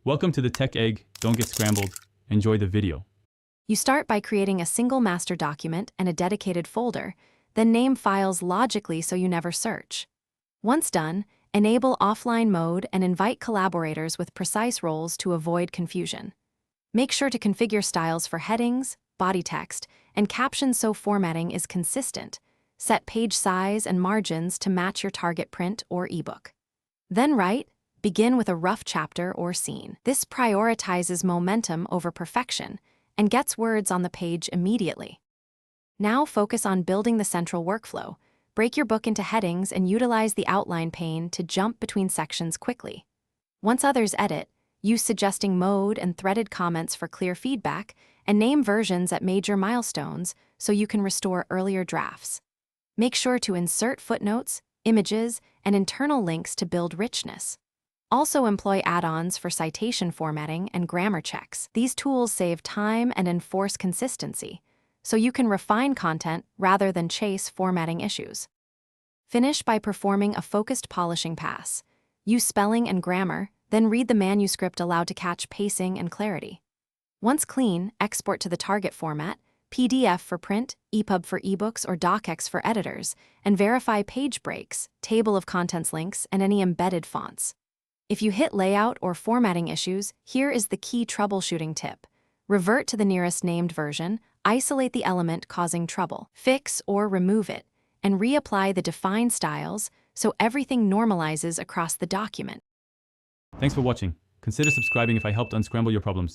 Welcome to the Tech Egg. Don't get scrambled. Enjoy the video. You start by creating a single master document and a dedicated folder, then name files logically so you never search. Once done, enable offline mode and invite collaborators with precise roles to avoid confusion. Make sure to configure styles for headings, body text, and captions so formatting is consistent. Set page size and margins to match your target print or ebook. Then write. Begin with a rough chapter or scene. This prioritizes momentum over perfection and gets words on the page immediately. Now focus on building the central workflow. Break your book into headings and utilize the outline pane to jump between sections quickly. Once others edit, use suggesting mode and threaded comments for clear feedback, and name versions at major milestones so you can restore earlier drafts. Make sure to insert footnotes, images, and internal links to build richness. Also employ add-ons for citation formatting and grammar checks. These tools save time and enforce consistency, so you can refine content rather than chase formatting issues. Finish by performing a focused polishing pass. Use spelling and grammar, then read the manuscript aloud to catch pacing and clarity. Once clean, export to the target format, PDF for print, EPUB for ebooks, or DocX for editors, and verify page breaks, table of contents links, and any embedded fonts. If you hit layout or formatting issues, here is the key troubleshooting tip. Revert to the nearest named version, isolate the element causing trouble, fix or remove it, and reapply the defined styles so everything normalizes across the document. Thanks for watching. Consider subscribing if I helped unscramble your problems.